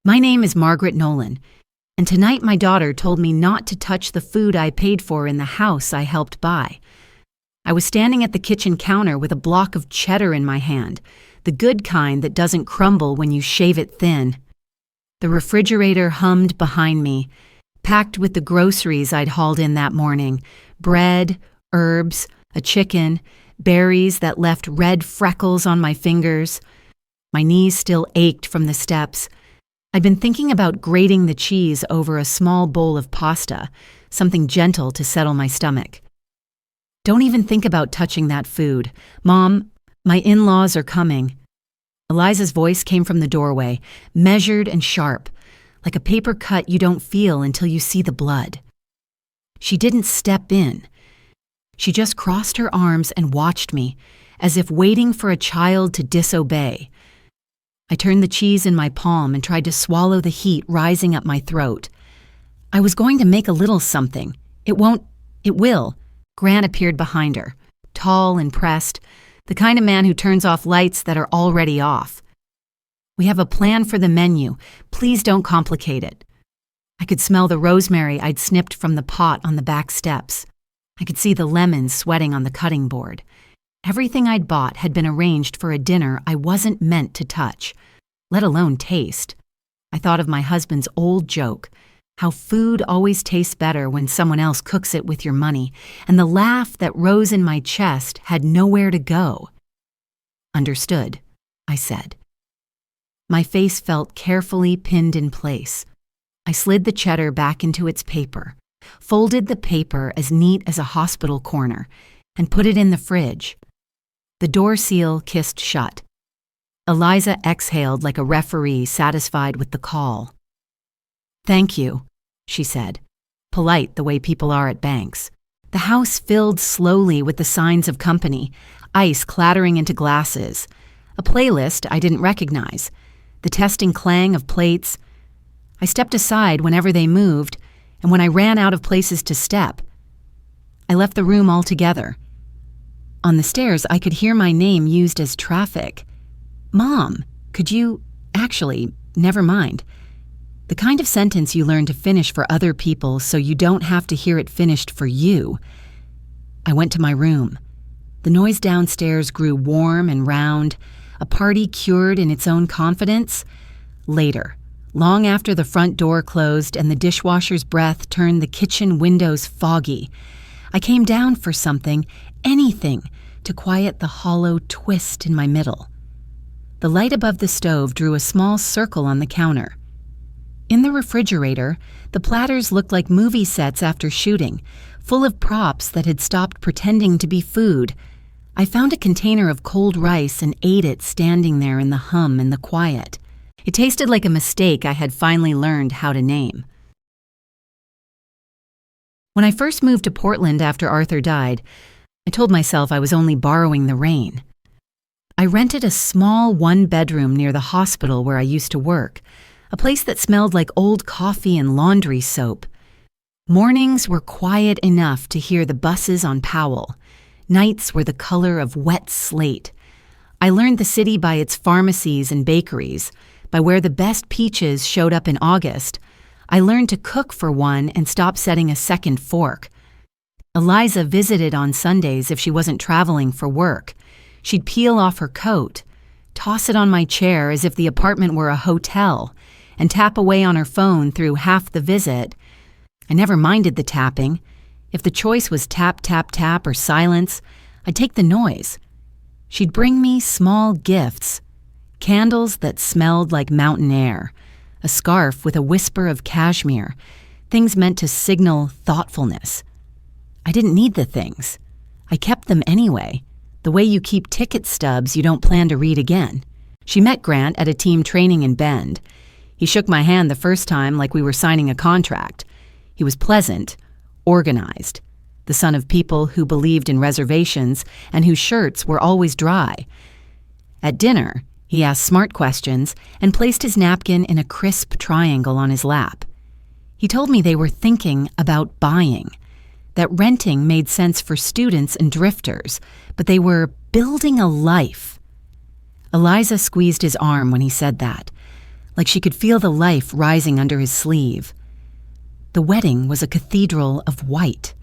My name is Margaret Nolan, and tonight my daughter told me not to touch the food I paid for in the house I helped buy. I was standing at the kitchen counter with a block of cheddar in my hand, the good kind that doesn't crumble when you shave it thin. The refrigerator hummed behind me, packed with the groceries I'd hauled in that morning: bread, herbs, a chicken, berries that left red freckles on my fingers. My knees still ached from the steps. I'd been thinking about grating the cheese over a small bowl of pasta, something gentle to settle my stomach. "Don't even think about touching that food. Mom, my in-laws are coming." Eliza's voice came from the doorway, measured and sharp, like a paper cut you don't feel until you see the blood. She didn't step in. She just crossed her arms and watched me, as if waiting for a child to disobey. I turned the cheese in my palm and tried to swallow the heat rising up my throat. I was going to make a little something. It will. Grant appeared behind her, tall and pressed, the kind of man who turns off lights that are already off. "We have a plan for the menu. Please don't complicate it." I could smell the rosemary I'd snipped from the pot on the back steps. I could see the lemons sweating on the cutting board. Everything I'd bought had been arranged for a dinner I wasn't meant to touch, let alone taste. I thought of my husband's old joke, how food always tastes better when someone else cooks it with your money, and the laugh that rose in my chest had nowhere to go. "Understood," I said. My face felt carefully pinned in place. I slid the cheddar back into its paper, folded the paper as neat as a hospital corner, and put it in the fridge. The door seal kissed shut. Eliza exhaled like a referee satisfied with the call. "Thank you," she said, polite the way people are at banks. The house filled slowly with the signs of company, ice clattering into glasses, a playlist I didn't recognize, the testing clang of plates. I stepped aside whenever they moved, and when I ran out of places to step, I left the room altogether. On the stairs, I could hear my name used as traffic. "Mom, could you... Actually, never mind." The kind of sentence you learn to finish for other people so you don't have to hear it finished for you. I went to my room. The noise downstairs grew warm and round, a party cured in its own confidence. Later, long after the front door closed and the dishwasher's breath turned the kitchen windows foggy, I came down for something, anything, to quiet the hollow twist in my middle. The light above the stove drew a small circle on the counter. In the refrigerator, the platters looked like movie sets after shooting, full of props that had stopped pretending to be food. I found a container of cold rice and ate it standing there in the hum and the quiet. It tasted like a mistake I had finally learned how to name. When I first moved to Portland after Arthur died, I told myself I was only borrowing the rain. I rented a small one-bedroom near the hospital where I used to work, a place that smelled like old coffee and laundry soap. Mornings were quiet enough to hear the buses on Powell. Nights were the color of wet slate. I learned the city by its pharmacies and bakeries, by where the best peaches showed up in August. I learned to cook for one and stop setting a second fork. Eliza visited on Sundays if she wasn't traveling for work. She'd peel off her coat, toss it on my chair as if the apartment were a hotel, and tap away on her phone through half the visit. I never minded the tapping. If the choice was tap, tap, tap or silence, I'd take the noise. She'd bring me small gifts, candles that smelled like mountain air, a scarf with a whisper of cashmere, things meant to signal thoughtfulness. I didn't need the things. I kept them anyway, the way you keep ticket stubs you don't plan to read again. She met Grant at a team training in Bend. He shook my hand the first time like we were signing a contract. He was pleasant, organized, the son of people who believed in reservations and whose shirts were always dry. At dinner, he asked smart questions and placed his napkin in a crisp triangle on his lap. He told me they were thinking about buying, that renting made sense for students and drifters, but they were building a life. Eliza squeezed his arm when he said that. like she could feel the life rising under his sleeve. The wedding was a cathedral of white.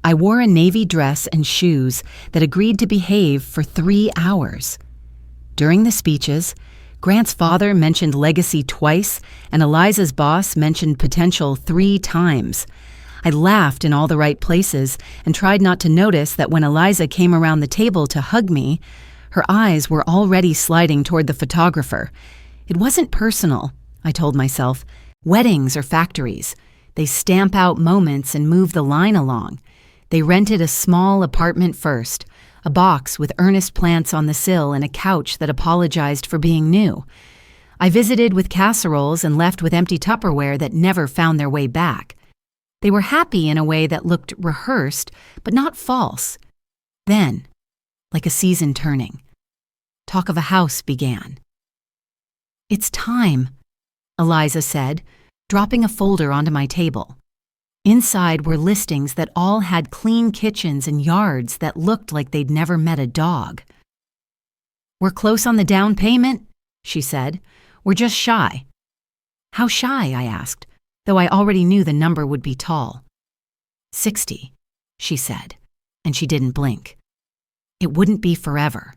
I wore a navy dress and shoes that agreed to behave for 3 hours. During the speeches, Grant's father mentioned legacy twice, and Eliza's boss mentioned potential 3 times. I laughed in all the right places and tried not to notice that when Eliza came around the table to hug me, her eyes were already sliding toward the photographer. It wasn't personal, I told myself. Weddings are factories. They stamp out moments and move the line along. They rented a small apartment first, a box with earnest plants on the sill and a couch that apologized for being new. I visited with casseroles and left with empty Tupperware that never found their way back. They were happy in a way that looked rehearsed, but not false. Then, like a season turning, talk of a house began. "It's time," Eliza said, dropping a folder onto my table. Inside were listings that all had clean kitchens and yards that looked like they'd never met a dog. "We're close on the down payment," she said. "We're just shy." "How shy?" I asked, though I already knew the number would be tall. 60, she said, and she didn't blink. It wouldn't be forever.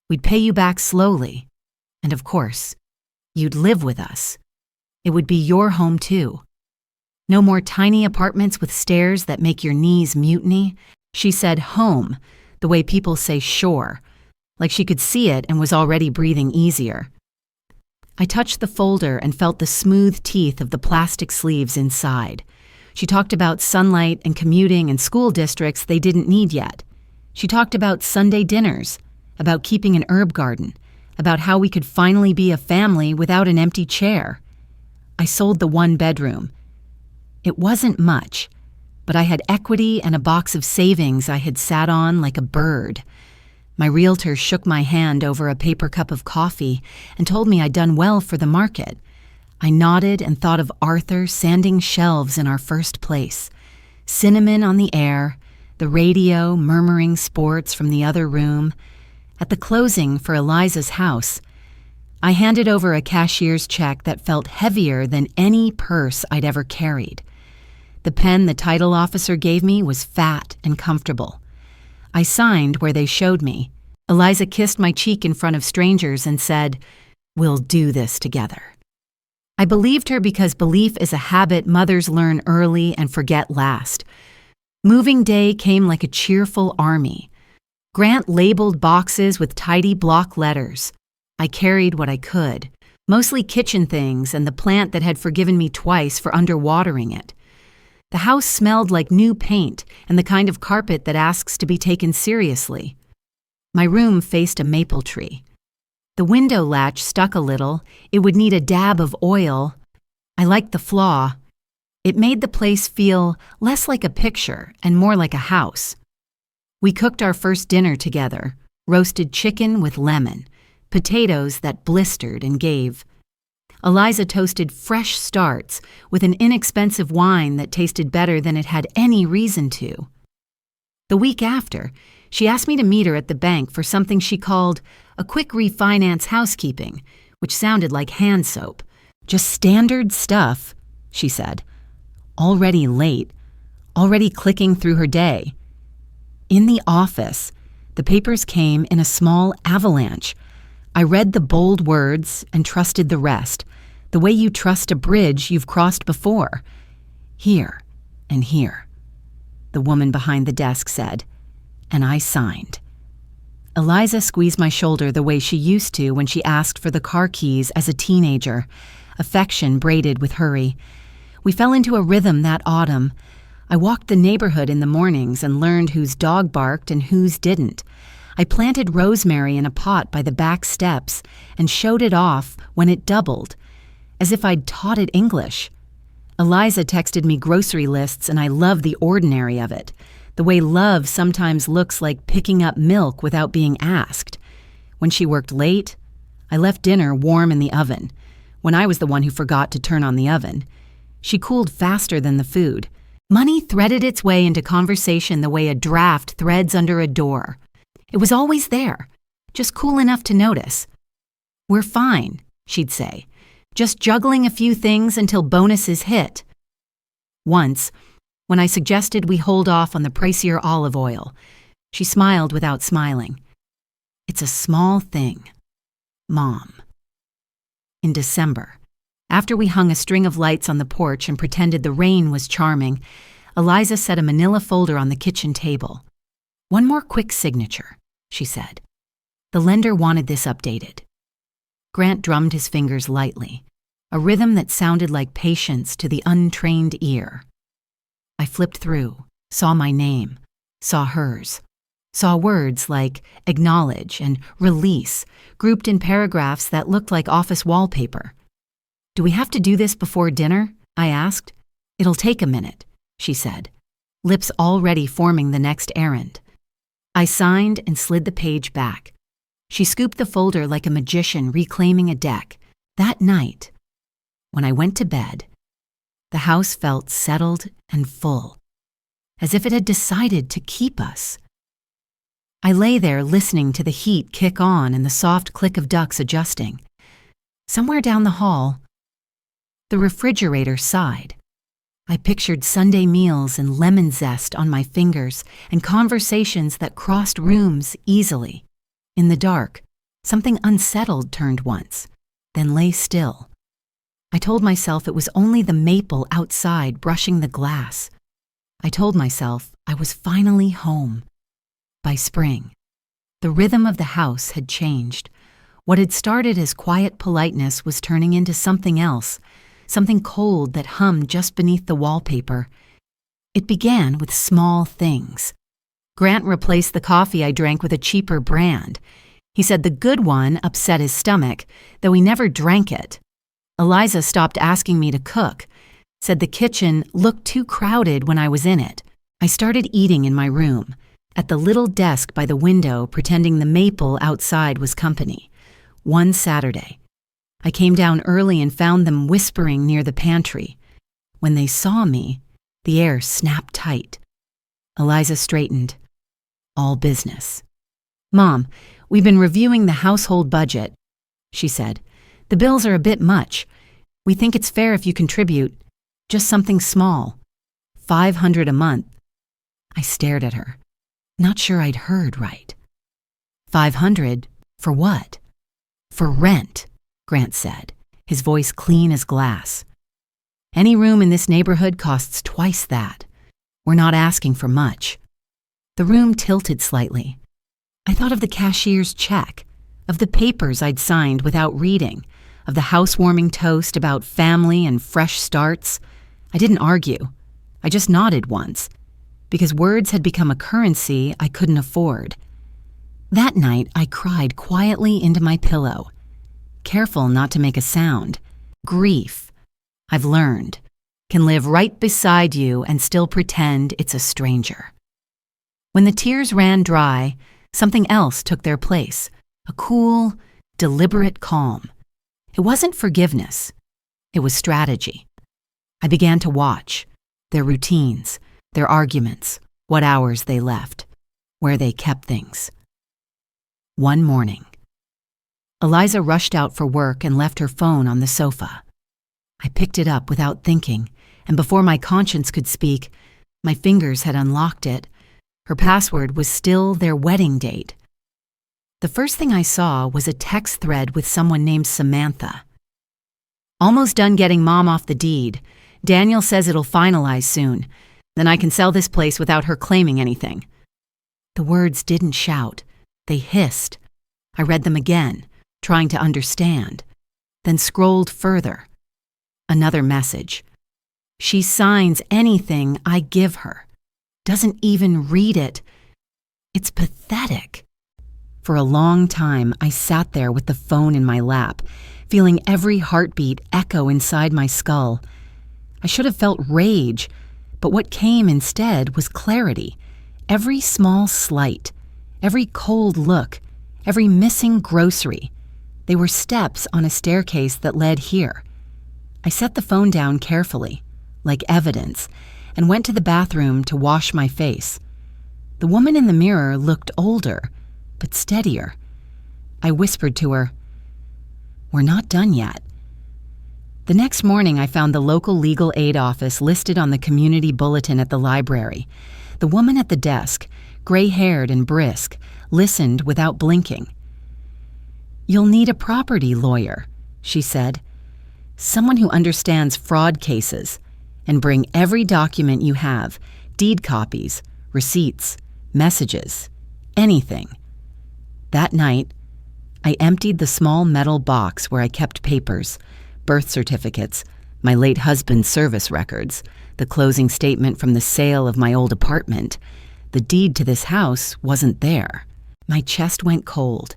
We'd pay you back slowly, and of course, you'd live with us. It would be your home too. No more tiny apartments with stairs that make your knees mutiny. She said home, the way people say shore, like she could see it and was already breathing easier. I touched the folder and felt the smooth teeth of the plastic sleeves inside. She talked about sunlight and commuting and school districts they didn't need yet. She talked about Sunday dinners, about keeping an herb garden, about how we could finally be a family without an empty chair. I sold the 1 bedroom. It wasn't much, but I had equity and a box of savings I had sat on like a bird. My realtor shook my hand over a paper cup of coffee and told me I'd done well for the market. I nodded and thought of Arthur sanding shelves in our first place, cinnamon on the air, the radio murmuring sports from the other room. At the closing for Eliza's house, I handed over a cashier's check that felt heavier than any purse I'd ever carried. The pen the title officer gave me was fat and comfortable. I signed where they showed me. Eliza kissed my cheek in front of strangers and said, "We'll do this together." I believed her because belief is a habit mothers learn early and forget last. Moving day came like a cheerful army. Grant labeled boxes with tidy block letters. I carried what I could, mostly kitchen things and the plant that had forgiven me twice for underwatering it. The house smelled like new paint and the kind of carpet that asks to be taken seriously. My room faced a maple tree. The window latch stuck a little. It would need a dab of oil. I liked the flaw. It made the place feel less like a picture and more like a house. We cooked our first dinner together, roasted chicken with lemon, potatoes that blistered and gave. Eliza toasted fresh starts with an inexpensive wine that tasted better than it had any reason to. The week after, she asked me to meet her at the bank for something she called a quick refinance housekeeping, which sounded like hand soap. Just standard stuff, she said. Already late, already clicking through her day. In the office, the papers came in a small avalanche. I read the bold words and trusted the rest, the way you trust a bridge you've crossed before. Here and here, the woman behind the desk said, and I signed. Eliza squeezed my shoulder the way she used to when she asked for the car keys as a teenager, affection braided with hurry. We fell into a rhythm that autumn. I walked the neighborhood in the mornings and learned whose dog barked and whose didn't. I planted rosemary in a pot by the back steps and showed it off when it doubled, as if I'd taught it English. Eliza texted me grocery lists and I loved the ordinary of it, the way love sometimes looks like picking up milk without being asked. When she worked late, I left dinner warm in the oven, when I was the one who forgot to turn on the oven. She cooled faster than the food. Money threaded its way into conversation the way a draft threads under a door. It was always there, just cool enough to notice. "We're fine," she'd say, just juggling a few things until bonuses hit. Once, when I suggested we hold off on the pricier olive oil, she smiled without smiling. It's a small thing, Mom. In December, after we hung a string of lights on the porch and pretended the rain was charming, Eliza set a manila folder on the kitchen table. "One more quick signature," she said. "The lender wanted this updated." Grant drummed his fingers lightly, a rhythm that sounded like patience to the untrained ear. I flipped through, saw my name, saw hers, saw words like acknowledge and release grouped in paragraphs that looked like office wallpaper. "Do we have to do this before dinner?" I asked. "It'll take a minute," she said, lips already forming the next errand. I signed and slid the page back. She scooped the folder like a magician reclaiming a deck. That night, when I went to bed, the house felt settled and full, as if it had decided to keep us. I lay there listening to the heat kick on and the soft click of ducts adjusting. Somewhere down the hall, the refrigerator sighed. I pictured Sunday meals and lemon zest on my fingers and conversations that crossed rooms easily. In the dark, something unsettled turned once, then lay still. I told myself it was only the maple outside brushing the glass. I told myself I was finally home. By spring, the rhythm of the house had changed. What had started as quiet politeness was turning into something else, something cold that hummed just beneath the wallpaper. It began with small things. Grant replaced the coffee I drank with a cheaper brand. He said the good one upset his stomach, though he never drank it. Eliza stopped asking me to cook, said the kitchen looked too crowded when I was in it. I started eating in my room, at the little desk by the window, pretending the maple outside was company. One Saturday, I came down early and found them whispering near the pantry. When they saw me, the air snapped tight. Eliza straightened. "All business." "Mom, we've been reviewing the household budget," she said. "The bills are a bit much. We think it's fair if you contribute. Just something small. $500 a month." I stared at her, not sure I'd heard right. "500 for what?" "For rent," Grant said, his voice clean as glass. "Any room in this neighborhood costs twice that. We're not asking for much." The room tilted slightly. I thought of the cashier's check, of the papers I'd signed without reading, of the housewarming toast about family and fresh starts. I didn't argue. I just nodded once, because words had become a currency I couldn't afford. That night, I cried quietly into my pillow, careful not to make a sound. Grief, I've learned, can live right beside you and still pretend it's a stranger. When the tears ran dry, something else took their place, a cool, deliberate calm. It wasn't forgiveness. It was strategy. I began to watch their routines, their arguments, what hours they left, where they kept things. One morning, Eliza rushed out for work and left her phone on the sofa. I picked it up without thinking, and before my conscience could speak, my fingers had unlocked it. Her password was still their wedding date. The first thing I saw was a text thread with someone named Samantha. "Almost done getting Mom off the deed. Daniel says it'll finalize soon. Then I can sell this place without her claiming anything." The words didn't shout. They hissed. I read them again, trying to understand, then scrolled further. Another message. She signs anything I give her. Doesn't even read it. It's pathetic. For a long time, I sat there with the phone in my lap, feeling every heartbeat echo inside my skull. I should have felt rage, but what came instead was clarity. Every small slight, every cold look, every missing grocery. They were steps on a staircase that led here. I set the phone down carefully, like evidence, and went to the bathroom to wash my face. The woman in the mirror looked older, but steadier. I whispered to her, "We're not done yet." The next morning, I found the local legal aid office listed on the community bulletin at the library. The woman at the desk, gray-haired and brisk, listened without blinking. "You'll need a property lawyer," she said. "Someone who understands fraud cases. And bring every document you have, deed copies, receipts, messages, anything." That night, I emptied the small metal box where I kept papers, birth certificates, my late husband's service records, the closing statement from the sale of my old apartment. The deed to this house wasn't there. My chest went cold.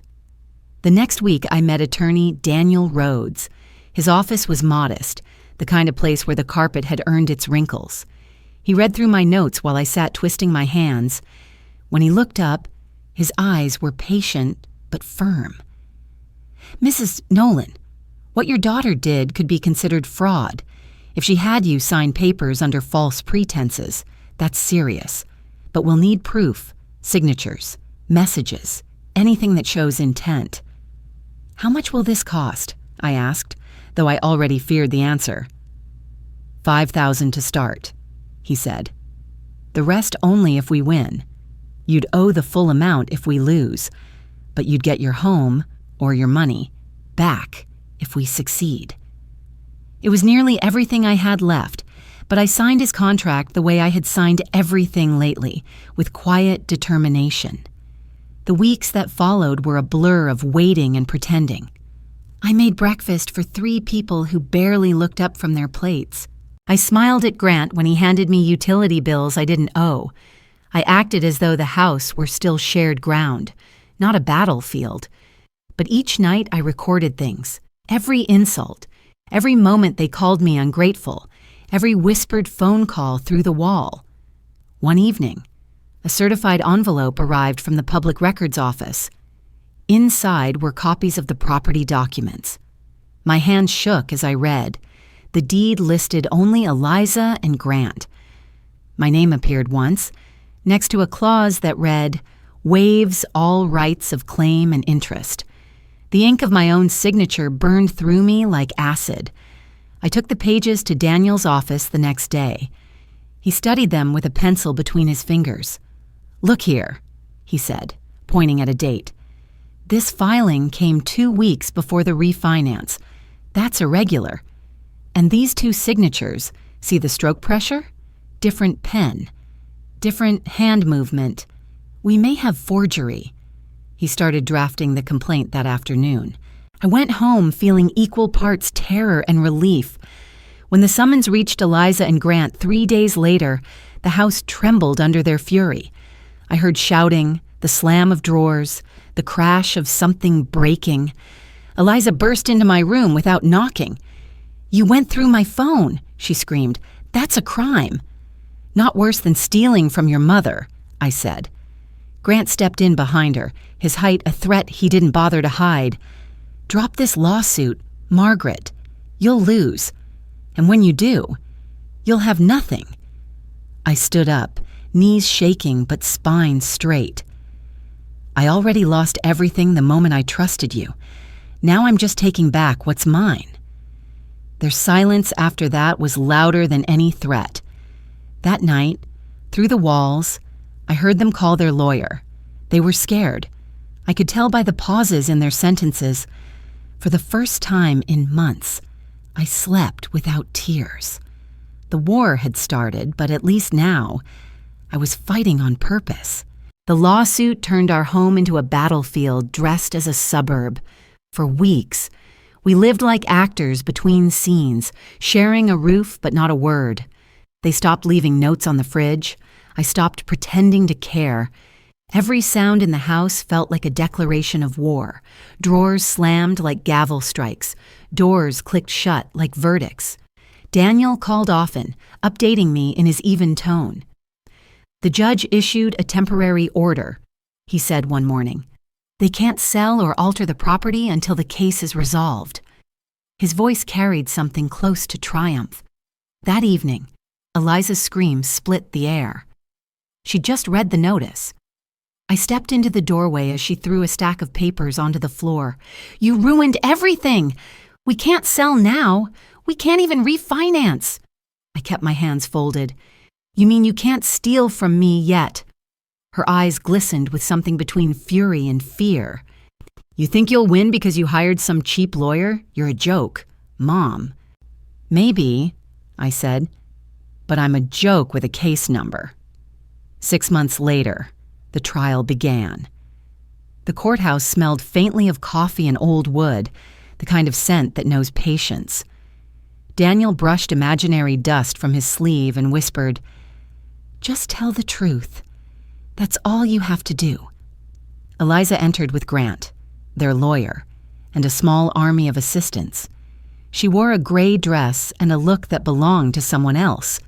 The next week, I met attorney Daniel Rhodes. His office was modest, the kind of place where the carpet had earned its wrinkles. He read through my notes while I sat twisting my hands. When he looked up, his eyes were patient but firm. "Mrs. Nolan, what your daughter did could be considered fraud. If she had you sign papers under false pretenses, that's serious. But we'll need proof, signatures, messages, anything that shows intent." "How much will this cost?" I asked, though I already feared the answer. $5,000 to start, he said. "The rest only if we win. You'd owe the full amount if we lose, but you'd get your home, or your money, back if we succeed." It was nearly everything I had left, but I signed his contract the way I had signed everything lately, with quiet determination. The weeks that followed were a blur of waiting and pretending. I made breakfast for 3 people who barely looked up from their plates. I smiled at Grant when he handed me utility bills I didn't owe. I acted as though the house were still shared ground, not a battlefield. But each night I recorded things, every insult, every moment they called me ungrateful, every whispered phone call through the wall. One evening, a certified envelope arrived from the Public Records Office. Inside were copies of the property documents. My hand shook as I read. The deed listed only Eliza and Grant. My name appeared once, next to a clause that read, "Waives all rights of claim and interest." The ink of my own signature burned through me like acid. I took the pages to Daniel's office the next day. He studied them with a pencil between his fingers. "Look here," he said, pointing at a date. "This filing came 2 weeks before the refinance. That's irregular. And these 2 signatures, see the stroke pressure? Different pen, different hand movement. We may have forgery." He started drafting the complaint that afternoon. I went home feeling equal parts terror and relief. When the summons reached Eliza and Grant 3 days later, the house trembled under their fury. I heard shouting, the slam of drawers, the crash of something breaking. Eliza burst into my room without knocking. "You went through my phone," she screamed. "That's a crime." "Not worse than stealing from your mother," I said. Grant stepped in behind her, his height a threat he didn't bother to hide. "Drop this lawsuit, Margaret. You'll lose. And when you do, you'll have nothing." I stood up, knees shaking but spine straight. "I already lost everything the moment I trusted you. Now I'm just taking back what's mine." Their silence after that was louder than any threat. That night, through the walls, I heard them call their lawyer. They were scared. I could tell by the pauses in their sentences. For the first time in months, I slept without tears. The war had started, but at least now, I was fighting on purpose. The lawsuit turned our home into a battlefield dressed as a suburb. For weeks, we lived like actors between scenes, sharing a roof but not a word. They stopped leaving notes on the fridge. I stopped pretending to care. Every sound in the house felt like a declaration of war. Drawers slammed like gavel strikes. Doors clicked shut like verdicts. Daniel called often, updating me in his even tone. "The judge issued a temporary order," he said one morning. "They can't sell or alter the property until the case is resolved." His voice carried something close to triumph. That evening, Eliza's screams split the air. She'd just read the notice. I stepped into the doorway as she threw a stack of papers onto the floor. "You ruined everything! We can't sell now. We can't even refinance. I kept my hands folded. You mean you can't steal from me yet? Her eyes glistened with something between fury and fear. You think you'll win because you hired some cheap lawyer? You're a joke. Mom. Maybe, I said, but I'm a joke with a case number. 6 months later, the trial began. The courthouse smelled faintly of coffee and old wood, the kind of scent that knows patience. Daniel brushed imaginary dust from his sleeve and whispered, "Just tell the truth. That's all you have to do." Eliza entered with Grant, their lawyer, and a small army of assistants. She wore a gray dress and a look that belonged to someone else.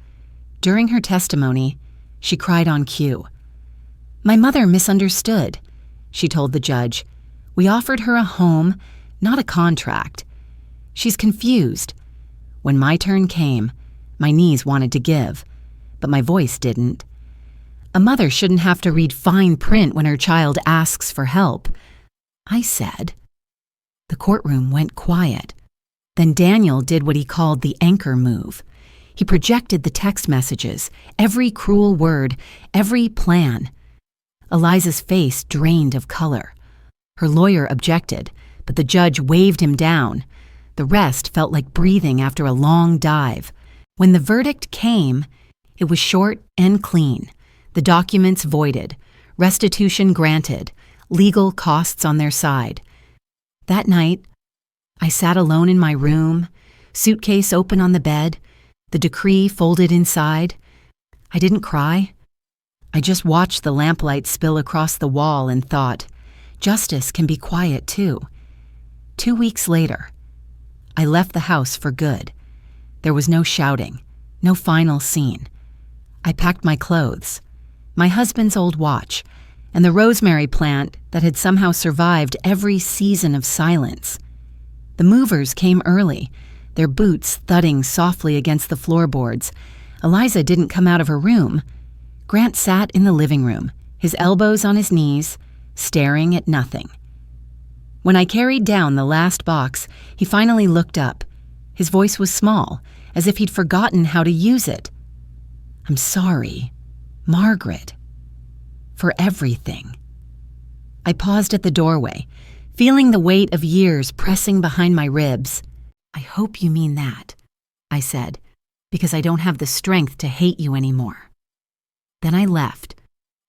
During her testimony, she cried on cue. "My mother misunderstood," she told the judge. "We offered her a home, not a contract. She's confused. When my turn came, my knees wanted to give, but my voice didn't. A mother shouldn't have to read fine print when her child asks for help," I said. The courtroom went quiet. Then Daniel did what he called the anchor move. He projected the text messages, every cruel word, every plan. Eliza's face drained of color. Her lawyer objected, but the judge waved him down. The rest felt like breathing after a long dive. When the verdict came, it was short and clean. The documents voided, restitution granted, legal costs on their side. That night, I sat alone in my room, suitcase open on the bed, the decree folded inside. I didn't cry. I just watched the lamplight spill across the wall and thought, justice can be quiet too. 2 weeks later, I left the house for good. There was no shouting, no final scene. I packed my clothes, my husband's old watch, and the rosemary plant that had somehow survived every season of silence. The movers came early, their boots thudding softly against the floorboards. Eliza didn't come out of her room. Grant sat in the living room, his elbows on his knees, staring at nothing. When I carried down the last box, he finally looked up. His voice was small, as if he'd forgotten how to use it. "I'm sorry, Margaret, for everything." I paused at the doorway, feeling the weight of years pressing behind my ribs. "I hope you mean that," I said, "because I don't have the strength to hate you anymore." Then I left,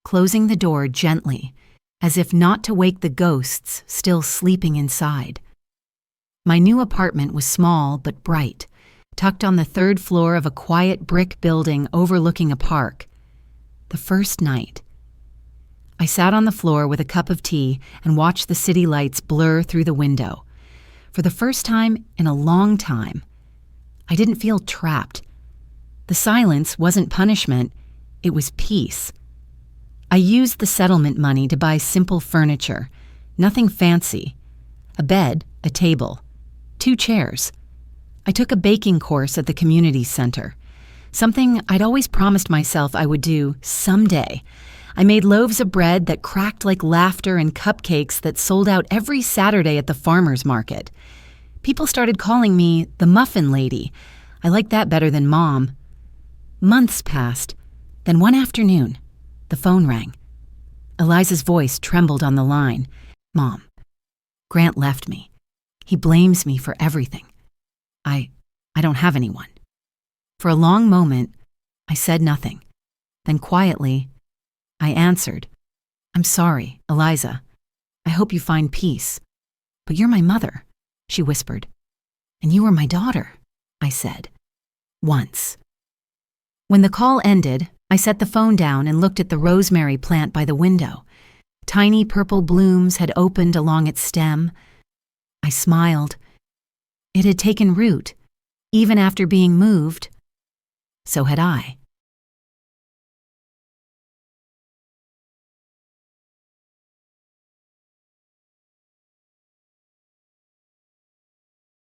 closing the door gently, as if not to wake the ghosts still sleeping inside. My new apartment was small but bright, tucked on the 3rd floor of a quiet brick building overlooking a park. The first night, I sat on the floor with a cup of tea and watched the city lights blur through the window. For the first time in a long time, I didn't feel trapped. The silence wasn't punishment, it was peace. I used the settlement money to buy simple furniture, nothing fancy. A bed, a table, 2 chairs. I took a baking course at the community center, something I'd always promised myself I would do someday. I made loaves of bread that cracked like laughter and cupcakes that sold out every Saturday at the farmer's market. People started calling me the Muffin Lady. I liked that better than Mom. Months passed. Then one afternoon, the phone rang. Eliza's voice trembled on the line. "Mom, Grant left me. He blames me for everything. I don't have anyone." For a long moment, I said nothing. Then quietly, I answered, "I'm sorry, Eliza. I hope you find peace. But you're my mother," she whispered. "And you were my daughter," I said. Once. When the call ended, I set the phone down and looked at the rosemary plant by the window. Tiny purple blooms had opened along its stem. I smiled. It had taken root, even after being moved. So had I.